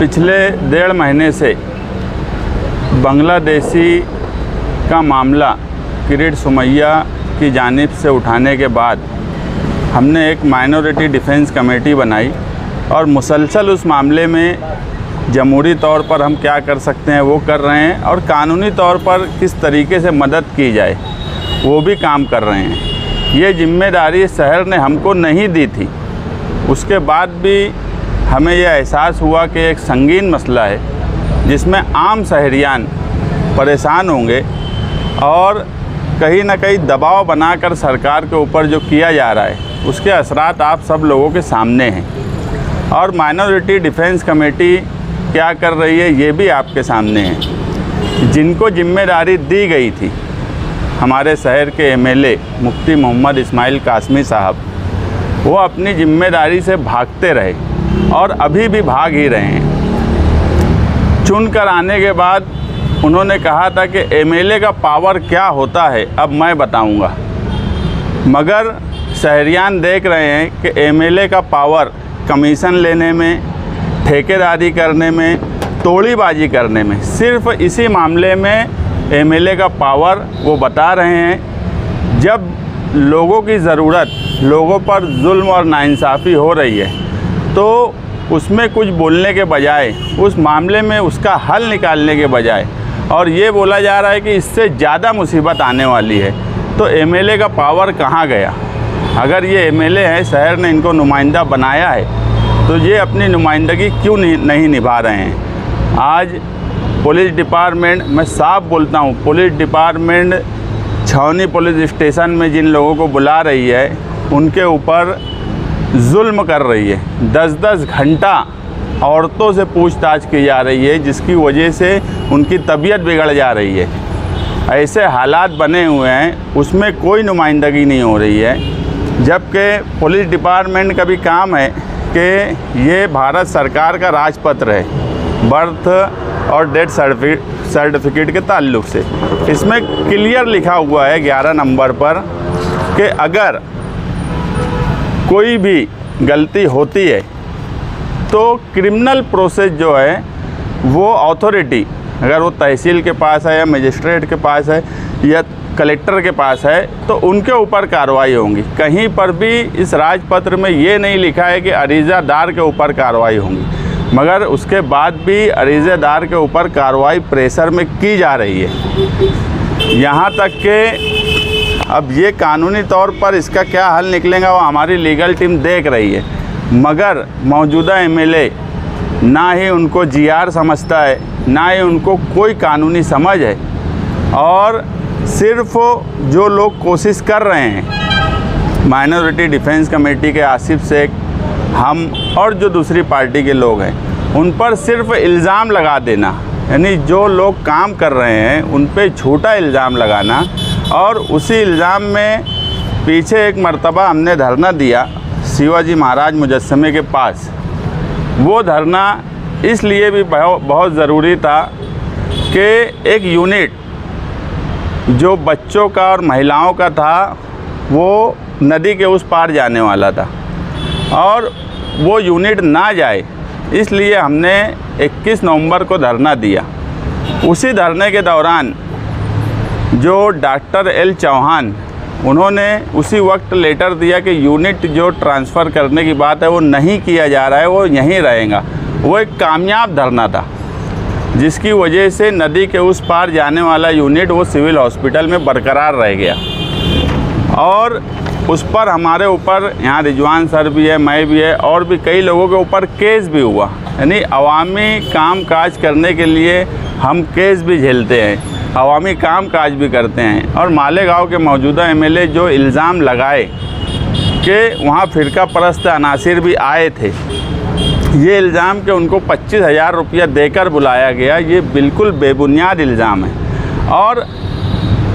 पिछले 1.5 महीने से बांग्लादेशी का मामला किरीट सुमैया की जानिब से उठाने के बाद हमने एक माइनॉरिटी डिफेंस कमेटी बनाई और मुसलसल उस मामले में जमहूरी तौर पर हम क्या कर सकते हैं वो कर रहे हैं और कानूनी तौर पर किस तरीके से मदद की जाए वो भी काम कर रहे हैं। ये जिम्मेदारी शहर ने हमको नहीं दी थी। उसके बाद भी हमें यह एहसास हुआ कि एक संगीन मसला है जिसमें आम शहरियान परेशान होंगे और कहीं ना कहीं दबाव बनाकर सरकार के ऊपर जो किया जा रहा है उसके असरात आप सब लोगों के सामने हैं और माइनॉरिटी डिफेंस कमेटी क्या कर रही है ये भी आपके सामने है। जिनको जिम्मेदारी दी गई थी हमारे शहर के एमएलए मुफ्ती मोहम्मद इस्माइल कासमी साहब, वो अपनी जिम्मेदारी से भागते रहे और अभी भी भाग ही रहे हैं। चुनकर आने के बाद उन्होंने कहा था कि एमएलए का पावर क्या होता है अब मैं बताऊंगा, मगर शहरियान देख रहे हैं कि एमएलए का पावर कमीशन लेने में, ठेकेदारी करने में, तोड़ीबाजी करने में, सिर्फ इसी मामले में एमएलए का पावर वो बता रहे हैं। जब लोगों की ज़रूरत, लोगों पर जुल्म और नाइंसाफ़ी हो रही है तो उसमें कुछ बोलने के बजाय, उस मामले में उसका हल निकालने के बजाय और ये बोला जा रहा है कि इससे ज़्यादा मुसीबत आने वाली है, तो एमएलए का पावर कहाँ गया? अगर ये एमएलए है, शहर ने इनको नुमाइंदा बनाया है, तो ये अपनी नुमाइंदगी क्यों नहीं निभा रहे हैं? आज पुलिस डिपार्टमेंट, मैं साफ बोलता हूँ, पुलिस डिपार्टमेंट छावनी पुलिस स्टेशन में जिन लोगों को बुला रही है उनके ऊपर जुल्म कर रही है। 10-10 घंटा औरतों से पूछताछ की जा रही है जिसकी वजह से उनकी तबीयत बिगड़ जा रही है। ऐसे हालात बने हुए हैं, उसमें कोई नुमाइंदगी नहीं हो रही है। जबकि पुलिस डिपार्टमेंट का भी काम है कि ये भारत सरकार का राजपत्र है बर्थ और डेथ सर्टिफिकेट के ताल्लुक़ से। इसमें क्लियर लिखा हुआ है 11 नंबर पर कि अगर कोई भी गलती होती है तो क्रिमिनल प्रोसेस जो है वो अथॉरिटी, अगर वो तहसील के पास है या मजिस्ट्रेट के पास है या कलेक्टर के पास है, तो उनके ऊपर कार्रवाई होंगी। कहीं पर भी इस राजपत्र में ये नहीं लिखा है कि अरीज़ादार के ऊपर कार्रवाई होंगी, मगर उसके बाद भी अरीज़ेदार के ऊपर कार्रवाई प्रेशर में की जा रही है। यहाँ तक कि अब ये कानूनी तौर पर इसका क्या हल निकलेगा वो हमारी लीगल टीम देख रही है, मगर मौजूदा एमएलए ना ही उनको जीआर समझता है, ना ही उनको कोई कानूनी समझ है। और सिर्फ जो लोग कोशिश कर रहे हैं, माइनॉरिटी डिफेंस कमेटी के आसिफ शेख, हम और जो दूसरी पार्टी के लोग हैं, उन पर सिर्फ इल्ज़ाम लगा देना, यानी जो लोग काम कर रहे हैं उन पे झूठा इल्ज़ाम लगाना। और उसी इल्ज़ाम में पीछे एक मर्तबा हमने धरना दिया शिवाजी महाराज मुजस्समे के पास। वो धरना इसलिए भी बहुत ज़रूरी था कि एक यूनिट जो बच्चों का और महिलाओं का था वो नदी के उस पार जाने वाला था और वो यूनिट ना जाए, इसलिए हमने 21 नवंबर को धरना दिया। उसी धरने के दौरान जो डॉक्टर एल चौहान, उन्होंने उसी वक्त लेटर दिया कि यूनिट जो ट्रांसफ़र करने की बात है वो नहीं किया जा रहा है, वो यहीं रहेगा। वो एक कामयाब धरना था जिसकी वजह से नदी के उस पार जाने वाला यूनिट वो सिविल हॉस्पिटल में बरकरार रह गया। और उस पर हमारे ऊपर, यहाँ रिजवान सर भी है, मैं भी है, और भी कई लोगों के ऊपर केस भी हुआ। यानी अवामी काम काज करने के लिए हम केस भी झेलते हैं, अवामी काम काज भी करते हैं। और मालेगांव के मौजूदा एमएलए जो इल्ज़ाम लगाए कि वहाँ फ़िरका परस्त अनासिर भी आए थे, ये इल्ज़ाम कि उनको 25,000 रुपया देकर बुलाया गया, ये बिल्कुल बेबुनियाद इल्ज़ाम है। और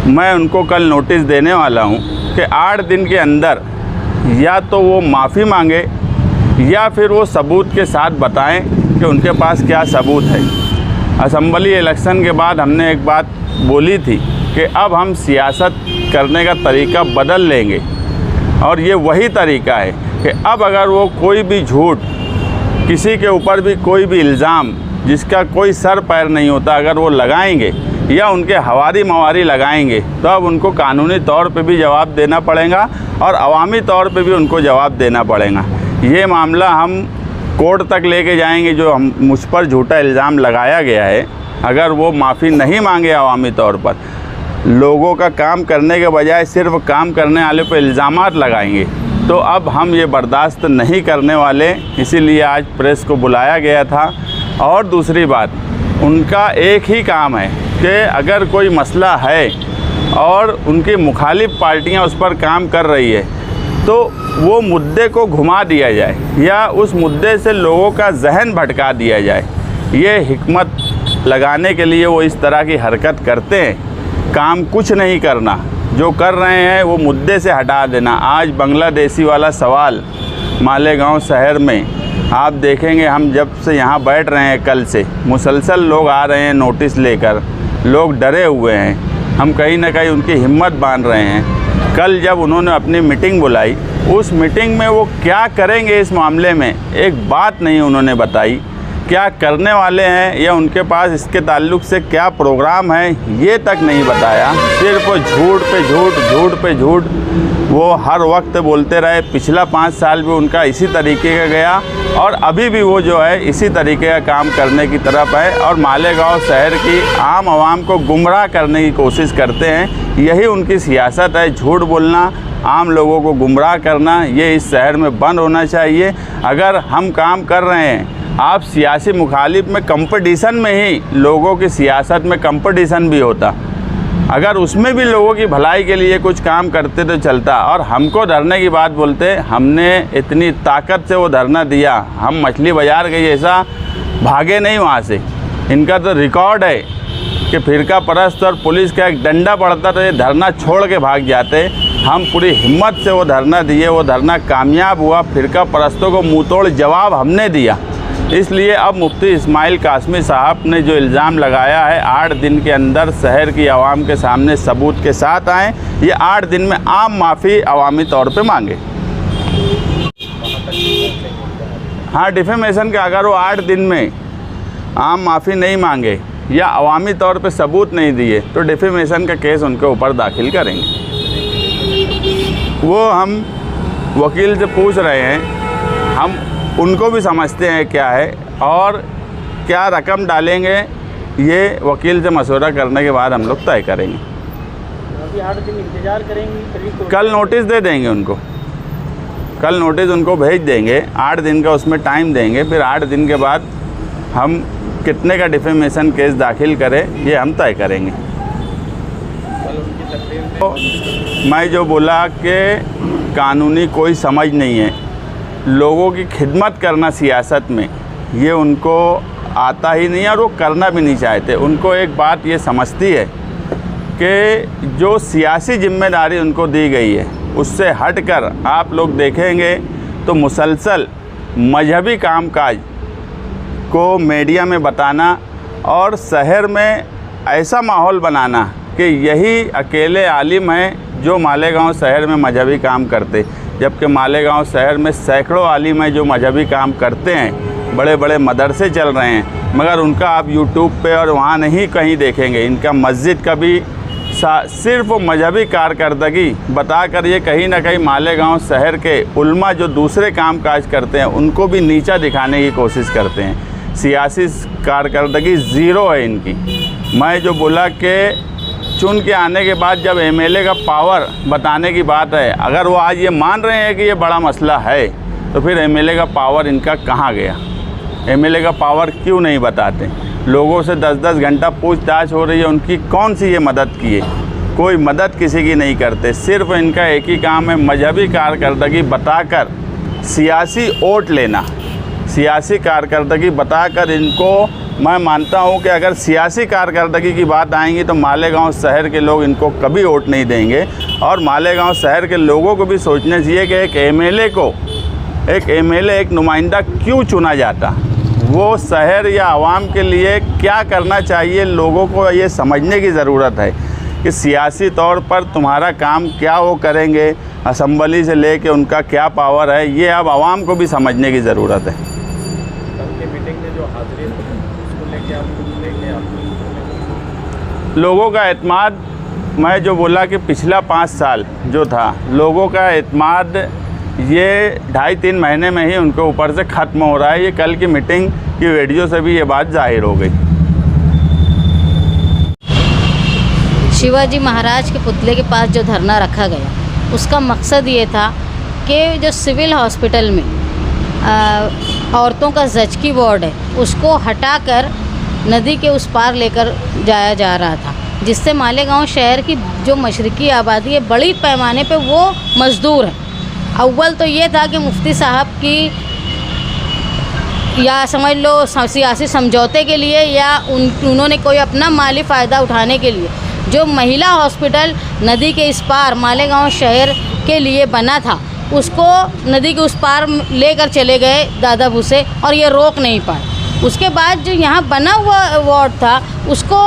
मैं उनको कल नोटिस देने वाला हूँ कि 8 दिन के अंदर या तो वो माफ़ी मांगे या फिर वो सबूत के साथ बताएं कि उनके पास क्या सबूत है। असम्बली इलेक्शन के बाद हमने एक बात बोली थी कि अब हम सियासत करने का तरीका बदल लेंगे और ये वही तरीका है कि अब अगर वो कोई भी झूठ किसी के ऊपर भी कोई भी इल्ज़ाम जिसका कोई सर पैर नहीं होता अगर वो लगाएंगे या उनके हवारी मवारी लगाएंगे तो अब उनको कानूनी तौर पे भी जवाब देना पड़ेगा और अवामी तौर पे भी उनको जवाब देना पड़ेगा। ये मामला हम कोर्ट तक लेके जाएंगे। जो हम मुझ पर झूठा इल्ज़ाम लगाया गया है, अगर वो माफ़ी नहीं मांगे अवामी तौर पर, लोगों का काम करने के बजाय सिर्फ काम करने वाले पर इल्ज़ामात लगाएंगे, तो अब हम ये बर्दाश्त नहीं करने वाले। इसीलिए आज प्रेस को बुलाया गया था। और दूसरी बात, उनका एक ही काम है कि अगर कोई मसला है और उनकी मुखालिफ पार्टियां उस पर काम कर रही है तो वो मुद्दे को घुमा दिया जाए या उस मुद्दे से लोगों का जहन भटका दिया जाए। ये हिकमत लगाने के लिए वो इस तरह की हरकत करते हैं। काम कुछ नहीं करना, जो कर रहे हैं वो मुद्दे से हटा देना। आज बांग्लादेशी वाला सवाल मालेगांव शहर में आप देखेंगे, हम जब से यहाँ बैठ रहे हैं कल से मुसलसल लोग आ रहे हैं नोटिस लेकर, लोग डरे हुए हैं। हम कहीं ना कहीं उनकी हिम्मत बांध रहे हैं। कल जब उन्होंने अपनी मीटिंग बुलाई, उस मीटिंग में वो क्या करेंगे इस मामले में एक बात नहीं उन्होंने बताई। क्या करने वाले हैं या उनके पास इसके ताल्लुक़ से क्या प्रोग्राम है ये तक नहीं बताया। सिर्फ झूठ पे झूठ, झूठ पे झूठ वो हर वक्त बोलते रहे। पिछला 5 साल भी उनका इसी तरीके का गया और अभी भी वो जो है इसी तरीके का काम करने की तरफ है और मालेगांव शहर की आम आवाम को गुमराह करने की कोशिश करते हैं। यही उनकी सियासत है, झूठ बोलना, आम लोगों को गुमराह करना। ये इस शहर में बंद होना चाहिए। अगर हम काम कर रहे हैं, आप सियासी मुखालिफ में कंपटीशन में ही लोगों की सियासत में कंपटीशन भी होता, अगर उसमें भी लोगों की भलाई के लिए कुछ काम करते तो चलता। और हमको धरने की बात बोलते, हमने इतनी ताकत से वो धरना दिया, हम मछली बाज़ार गए ऐसा भागे नहीं वहाँ से। इनका तो रिकॉर्ड है कि फिरका परस्त और पुलिस का एक डंडा पड़ता तो ये धरना छोड़ के भाग जाते। हम पूरी हिम्मत से वो धरना दिए, वो धरना कामयाब हुआ। फिरका परस्तों को मुँह तोड़ जवाब हमने दिया। इसलिए अब मुफ्ती इस्माइल कासमी साहब ने जो इल्ज़ाम लगाया है, 8 दिन के अंदर शहर की आवाम के सामने सबूत के साथ आएँ। ये 8 दिन में आम माफ़ी अवामी तौर पे मांगे। हाँ, डिफेमेशन का अगर वो 8 दिन में आम माफ़ी नहीं मांगे या अवामी तौर पे सबूत नहीं दिए तो डिफेमेशन का केस उनके ऊपर दाखिल करेंगे। वो हम वकील से पूछ रहे हैं, हम उनको भी समझते हैं क्या है और क्या रकम डालेंगे, ये वकील से मशवरा करने के बाद हम लोग तय करेंगे। अभी 8 दिन इंतज़ार करेंगे, कल नोटिस दे देंगे उनको, कल नोटिस उनको भेज देंगे, 8 दिन का उसमें टाइम देंगे। फिर 8 दिन के बाद हम कितने का डिफेमेशन केस दाखिल करें ये हम तय करेंगे। तो मैं जो बोला कि कानूनी कोई समझ नहीं है, लोगों की खिदमत करना सियासत में ये उनको आता ही नहीं है और वो करना भी नहीं चाहते। उनको एक बात ये समझती है कि जो सियासी जिम्मेदारी उनको दी गई है उससे हटकर आप लोग देखेंगे तो मुसलसल मजहबी कामकाज को मीडिया में बताना और शहर में ऐसा माहौल बनाना कि यही अकेले आलिम हैं जो मालेगांव शहर में मजहबी काम करते, जबकि मालेगांव शहर में सैकड़ों आलिम हैं जो मजहबी काम करते हैं। बड़े बड़े मदरसे चल रहे हैं, मगर उनका आप यूट्यूब पे और वहाँ नहीं कहीं देखेंगे। इनका मस्जिद का भी सिर्फ मजहबी कारकर्दगी बताकर ये कहीं ना कहीं मालेगांव शहर के उल्मा जो दूसरे काम काज करते हैं उनको भी नीचा दिखाने की कोशिश करते हैं। सियासी कारकर्दगी ज़ीरो है इनकी। मैं जो बोला कि चुन के आने के बाद जब एमएलए का पावर बताने की बात है, अगर वो आज ये मान रहे हैं कि ये बड़ा मसला है तो फिर एमएलए का पावर इनका कहाँ गया? एमएलए का पावर क्यों नहीं बताते? लोगों से 10-10 घंटा पूछताछ हो रही है, उनकी कौन सी ये मदद किए? कोई मदद किसी की नहीं करते। सिर्फ इनका एक ही काम है मजहबी कारकर्दगी बताकर सियासी वोट लेना। सियासी कारकर्दगी बताकर इनको, मैं मानता हूं कि अगर सियासी कारकर्दगी की बात आएंगी तो मालेगांव शहर के लोग इनको कभी वोट नहीं देंगे। और मालेगांव शहर के लोगों को भी सोचना चाहिए कि एक एमएलए एक नुमाइंदा क्यों चुना जाता, वो शहर या आवाम के लिए क्या करना चाहिए। लोगों को ये समझने की ज़रूरत है कि सियासी तौर पर तुम्हारा काम क्या वो करेंगे, असम्बली से लेके उनका क्या पावर है, ये अब आवाम को भी समझने की ज़रूरत है। थे जो हाजिर उसको लेके आप लोगों का एतमाद, मैं जो बोला कि पिछला 5 साल जो था, लोगों का एतमाद ये 2.5-3 महीने में ही उनके ऊपर से ख़त्म हो रहा है। ये कल की मीटिंग की वीडियो से भी ये बात जाहिर हो गई। शिवाजी महाराज के पुतले के पास जो धरना रखा गया, उसका मकसद ये था कि जो सिविल हॉस्पिटल में औरतों का ज़चकी वार्ड है, उसको हटाकर नदी के उस पार लेकर जाया जा रहा था, जिससे मालेगांव शहर की जो मशरकी आबादी है बड़ी पैमाने पे वो मज़दूर है। अव्वल तो ये था कि मुफ्ती साहब की या समझ लो सियासी समझौते के लिए या उन्होंने कोई अपना माली फ़ायदा उठाने के लिए जो महिला हॉस्पिटल नदी के इस पार मालेगांव शहर के लिए बना था, उसको नदी के उस पार लेकर चले गए दादा भूसे और ये रोक नहीं पाए। उसके बाद जो यहाँ बना हुआ वार्ड था, उसको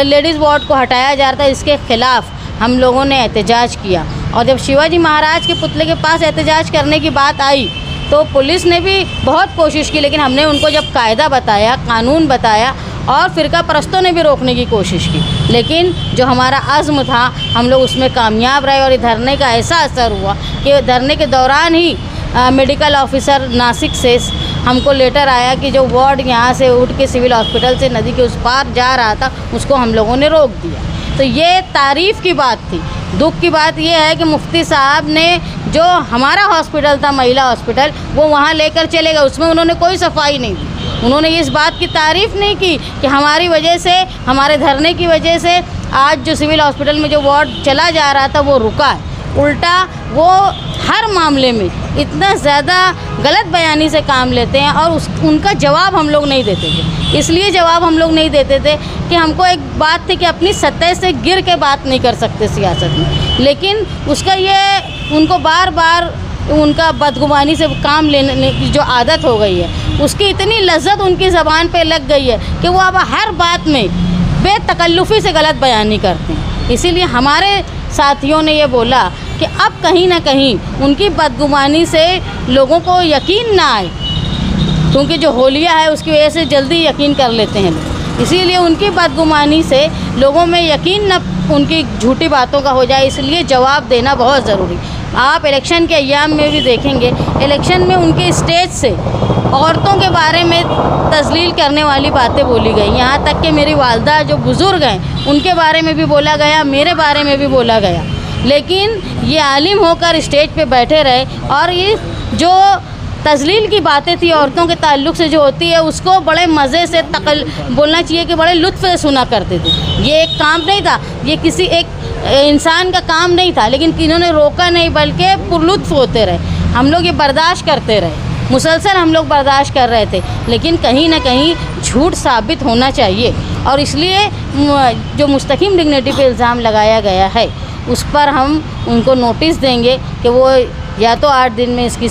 लेडीज़ वार्ड को हटाया जा रहा था। इसके ख़िलाफ़ हम लोगों ने एहतजाज किया और जब शिवाजी महाराज के पुतले के पास एहतजाज करने की बात आई तो पुलिस ने भी बहुत कोशिश की, लेकिन हमने उनको जब कायदा बताया, कानून बताया और फ़िरका परस्तों ने भी रोकने की कोशिश की, लेकिन जो हमारा अज़्म था हम लोग उसमें कामयाब रहे और धरने का ऐसा असर हुआ कि धरने के दौरान ही मेडिकल ऑफिसर नासिक से हमको लेटर आया कि जो वार्ड यहाँ से उठ के सिविल हॉस्पिटल से नदी के उस पार जा रहा था, उसको हम लोगों ने रोक दिया। तो ये तारीफ़ की बात थी। दुख की बात ये है कि मुफ्ती साहब ने जो हमारा हॉस्पिटल था, महिला हॉस्पिटल, वो वहाँ लेकर चले गए, उसमें उन्होंने कोई सफाई नहीं दी। उन्होंने इस बात की तारीफ़ नहीं की कि हमारी वजह से, हमारे धरने की वजह से आज जो सिविल हॉस्पिटल में जो वार्ड चला जा रहा था वो रुका है। उल्टा वो हर मामले में इतना ज़्यादा गलत बयानी से काम लेते हैं और उनका जवाब हम लोग नहीं देते थे। इसलिए जवाब हम लोग नहीं देते थे कि हमको एक बात थी कि अपनी सतह से गिर के बात नहीं कर सकते सियासत में, लेकिन उसका ये उनको बार बार उनका बदगुमानी से काम लेने की जो आदत हो गई है, उसकी इतनी लज्जत उनकी ज़बान पे लग गई है कि वो अब हर बात में बेतकल्लुफ़ी से गलत बयानी करते हैं। इसीलिए हमारे साथियों ने ये बोला कि अब कहीं ना कहीं उनकी बदगुमानी से लोगों को यकीन ना आए, क्योंकि जो होलिया है उसकी वजह से जल्दी यकीन कर लेते हैं लोग। इसीलिए उनकी बदगुमानी से लोगों में यकीन न उनकी झूठी बातों का हो जाए, इसलिए जवाब देना बहुत ज़रूरी। आप इलेक्शन के अय्याम में भी देखेंगे, इलेक्शन में उनके स्टेज से औरतों के बारे में तजलील करने वाली बातें बोली गई। यहाँ तक कि मेरी वालदा जो बुज़ुर्ग हैं उनके बारे में भी बोला गया, मेरे बारे में भी बोला गया, लेकिन ये आलिम होकर स्टेज पे बैठे रहे और ये जो तजलील की बातें थी औरतों के ताल्लुक़ से जो होती है, उसको बड़े मज़े से बोलना चाहिए कि बड़े लुत्फ़ से सुना करते थे। ये एक काम नहीं था, ये किसी एक इंसान का काम नहीं था, लेकिन इन्होंने रोका नहीं बल्कि पुरलुत्फ़ होते रहे। हम लोग ये बर्दाश्त करते रहे, मुसलसल हम लोग बर्दाश्त कर रहे थे, लेकिन कहीं ना कहीं झूठ साबित होना चाहिए और इसलिए जो मुस्तकीम डिग्निटी पे इल्ज़ाम लगाया गया है उस पर हम उनको नोटिस देंगे कि वो या तो 8 दिन में इसकी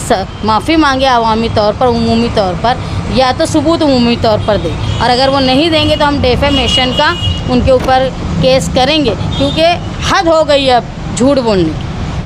माफ़ी मांगे अवामी तौर पर, उमूमी तौर पर, या तो सबूत उमूमी तौर पर दें। और अगर वो नहीं देंगे तो हम डेफेमेशन का उनके ऊपर केस करेंगे, क्योंकि हद हो गई है अब झूठ बोलने की।